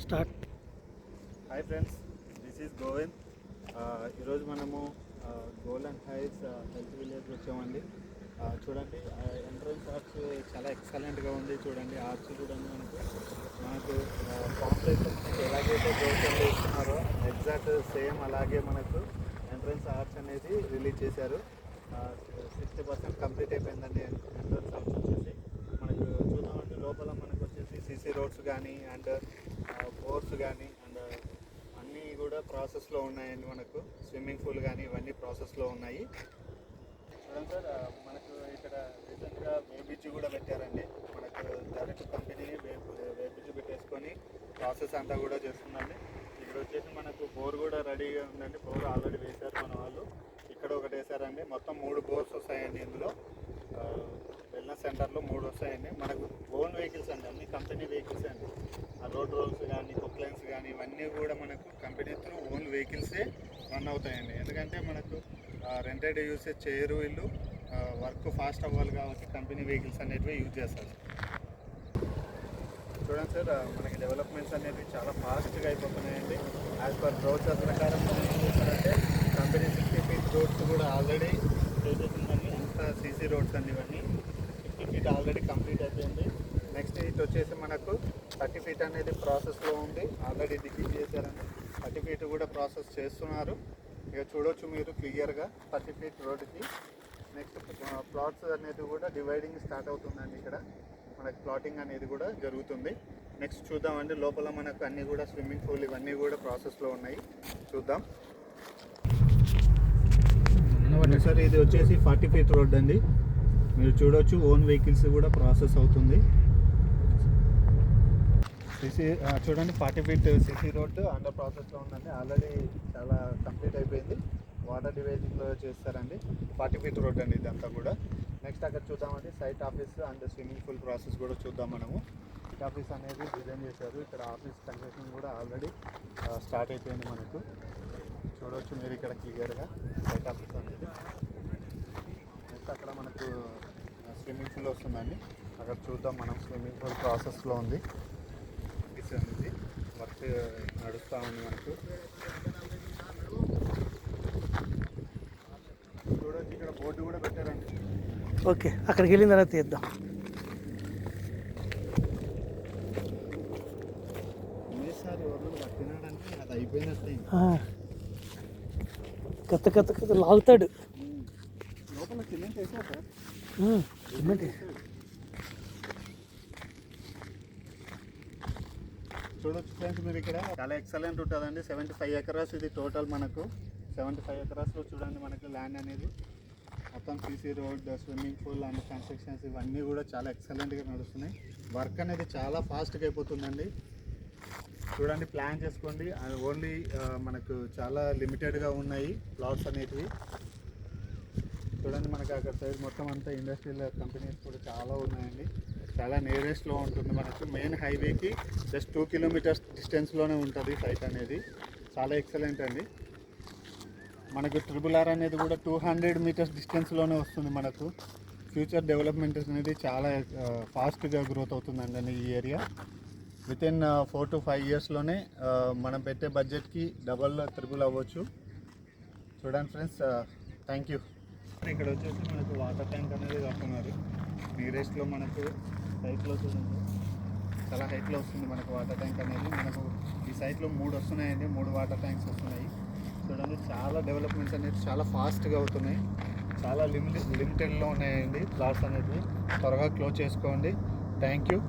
Start. Hi friends, this is Govind. ఈరోజు మనము golden heights health village వచ్చామండి. చూడండి, ఎంట్రన్స్ ఆర్చ్ చాలా ఎక్సలెంట్గా ఉంది. చూడండి, ఆర్చ్ చూడండి. మనకు కాంప్లెక్స్ మనకి ఎలాగైతే గోల్డెన్లో ఇస్తున్నారో ఎగ్జాక్ట్ సేమ్ అలాగే మనకు ఎంట్రన్స్ ఆర్చ్ అనేది రిలీజ్ చేశారు. 60% కంప్లీట్ అయిపోయిందండి ఎంట్రన్స్ ఆర్చ్ వచ్చేసి. మనకు చూద్దామంటే లోపల మనకు వచ్చేసి సీసీ రోడ్స్ కానీ అండ్ బోర్స్ కానీ అండ్ అన్నీ కూడా ప్రాసెస్లో ఉన్నాయండి. మనకు స్విమ్మింగ్ పూల్ కానీ ఇవన్నీ ప్రాసెస్లో ఉన్నాయి. చూడండి సార్, మనకు ఇక్కడ రీసెంట్గా వే బ్రిడ్జ్ కూడా పెట్టారండి. మనకు డైరెక్ట్ కంపెనీ వే బ్రిడ్జ్ పెట్టేసుకొని ప్రాసెస్ అంతా కూడా చేస్తుందండి. ఇక్కడ వచ్చేసి మనకు బోర్ కూడా రెడీగా ఉందండి. బోర్ ఆల్రెడీ వేశారు మన వాళ్ళు. ఇక్కడ ఒకటి వేశారండి. మొత్తం 3 బోర్స్ వస్తాయండి ఇందులో. వెల్నెస్ సెంటర్లో 3 వస్తాయండి. మనకు ఓన్ వెహికల్స్ అండి, అన్ని కంపెనీ వెహికల్స్ అండి. ఆ రోడ్ రోల్స్ కానీ కుక్లైన్స్ కానీ ఇవన్నీ కూడా మనకు కంపెనీ త్రూ ఓన్ వెహికల్సే రన్ అవుతాయండి. ఎందుకంటే మనకు రెంటెడ్ యూసేజ్ చేయరు వీళ్ళు. వర్క్ ఫాస్ట్ అవ్వాలి కాబట్టి కంపెనీ వెహికల్స్ అనేటివి యూజ్ చేస్తారు. చూడండి సార్, మనకి డెవలప్మెంట్స్ అనేవి చాలా ఫాస్ట్గా అయిపోతున్నాయండి. యాజ్ పర్ బ్రౌచర్ ప్రకారం మనం ఏం చేస్తారంటే కంపెనీ 60 feet రోడ్స్ కూడా ఆల్రెడీ చేసేసిందండి. అంతా సీసీ రోడ్స్ అండి. ఇవన్నీ 50 feet ఆల్రెడీ కంప్లీట్ అయిపోయింది. నెక్స్ట్ ఇటు వచ్చేసి మనకు 30 feet అనేది ప్రాసెస్లో ఉంది. ఆల్రెడీ డిగ్రీ చేశారండి. 30 feet కూడా ప్రాసెస్ చేస్తున్నారు. ఇక చూడొచ్చు మీరు క్లియర్గా 30 feet రోడ్డుకి. నెక్స్ట్ ప్లాట్స్ అనేది కూడా డివైడింగ్ స్టార్ట్ అవుతుందండి. ఇక్కడ మనకి ప్లాటింగ్ అనేది కూడా జరుగుతుంది. నెక్స్ట్ చూద్దామండి, లోపల మనకు అన్నీ కూడా స్విమ్మింగ్ పూల్ ఇవన్నీ కూడా ప్రాసెస్లో ఉన్నాయి. చూద్దాం సార్. ఇది వచ్చేసి 40 feet రోడ్ అండి. మీరు చూడొచ్చు ఓన్ వెహికల్స్ కూడా ప్రాసెస్ అవుతుంది. సిసి చూడండి, 40 feet సిసి రోడ్ అండర్ ప్రాసెస్లో ఉందండి. ఆల్రెడీ చాలా కంప్లీట్ అయిపోయింది. వాటర్ డివైడింగ్లో చేస్తారండి. 40 feet రోడ్ అండి ఇదంతా కూడా. నెక్స్ట్ అక్కడ చూద్దామండి, site office and swimming pool process కూడా చూద్దాం మనము. సైట్ ఆఫీస్ అనేది డిజైన్ చేశారు. ఇక్కడ ఆఫీస్ కన్స్ట్రక్షన్ కూడా ఆల్రెడీ స్టార్ట్ అయిపోయింది. మనకు చూడవచ్చు మీరు ఇక్కడ క్లియర్గా సైట్ ఆఫీస్ అనేది. నెక్స్ట్ అక్కడ మనకు స్విమ్మింగ్ పూల్ వస్తుందండి. అక్కడ చూద్దాం మనం. స్విమ్మింగ్ పూల్ ప్రాసెస్లో ఉంది. ఇది వర్క్ నడుస్తూ ఉంది మనకు. చూడొచ్చు ఇక్కడ బోర్డు కూడా పెట్టారండి. ఓకే, అక్కడికి వెళ్ళిన తర్వాత తీద్దాం. సార్ ఎవరు తినడానికి అది అయిపోయినట్టే. కొత్త లాగుతాడు. లోపల సిమెంట్ వేసా సార్. సిమెంట్ చూడొచ్చు ఫ్రెండ్స్ మీరు ఇక్కడ చాలా ఎక్సలెంట్ ఉంటుందండి. 75 acres ఇది టోటల్. మనకు 75 acresలో చూడండి మనకు ల్యాండ్ అనేది. మొత్తం CC road, swimming pool and constructions ఇవన్నీ కూడా చాలా ఎక్సలెంట్గా నడుస్తున్నాయి. వర్క్ అనేది చాలా ఫాస్ట్గా అయిపోతుందండి. చూడండి, ప్లాన్ చేసుకోండి. ఓన్లీ మనకు చాలా లిమిటెడ్గా ఉన్నాయి ప్లాట్స్ అనేటివి. చూడండి, మనకు అక్కడ సైడ్ మొత్తం అంతా ఇండస్ట్రియల్ కంపెనీస్ కూడా చాలా ఉన్నాయండి. చాలా నియరెస్ట్లో ఉంటుంది. మనకు మెయిన్ హైవేకి జస్ట్ 2 kilometers డిస్టెన్స్లోనే ఉంటుంది సైట్ అనేది. చాలా ఎక్సలెంట్ అండి. మనకు RRR అనేది కూడా 200 meters డిస్టెన్స్లోనే వస్తుంది. మనకు ఫ్యూచర్ డెవలప్మెంట్ అనేది చాలా ఫాస్ట్గా గ్రోత్ అవుతుందండి ఈ ఏరియా. వితిన్ 4 to 5 yearsలోనే మనం పెట్టే బడ్జెట్కి డబల్ త్రిబుల్ అవ్వచ్చు. చూడండి ఫ్రెండ్స్, థ్యాంక్ యూ. ఇక్కడ వచ్చేసి మనకు వాటర్ ట్యాంక్ అనేది కడుతున్నారు. నియరెస్ట్లో మనకు సైట్లో చూడండి చాలా హైట్లో వస్తుంది మనకు వాటర్ ట్యాంక్ అనేది. మనకు ఈ సైట్లో 3 వస్తున్నాయండి. 3 వాటర్ ట్యాంక్స్ వస్తున్నాయి. చూడండి, చాలా డెవలప్మెంట్స్ అనేది చాలా ఫాస్ట్గా అవుతున్నాయి. చాలా లిమిటెడ్లో ఉన్నాయండి ప్లాట్స్ అనేది. త్వరగా క్లోజ్ చేసుకోండి. Thank you.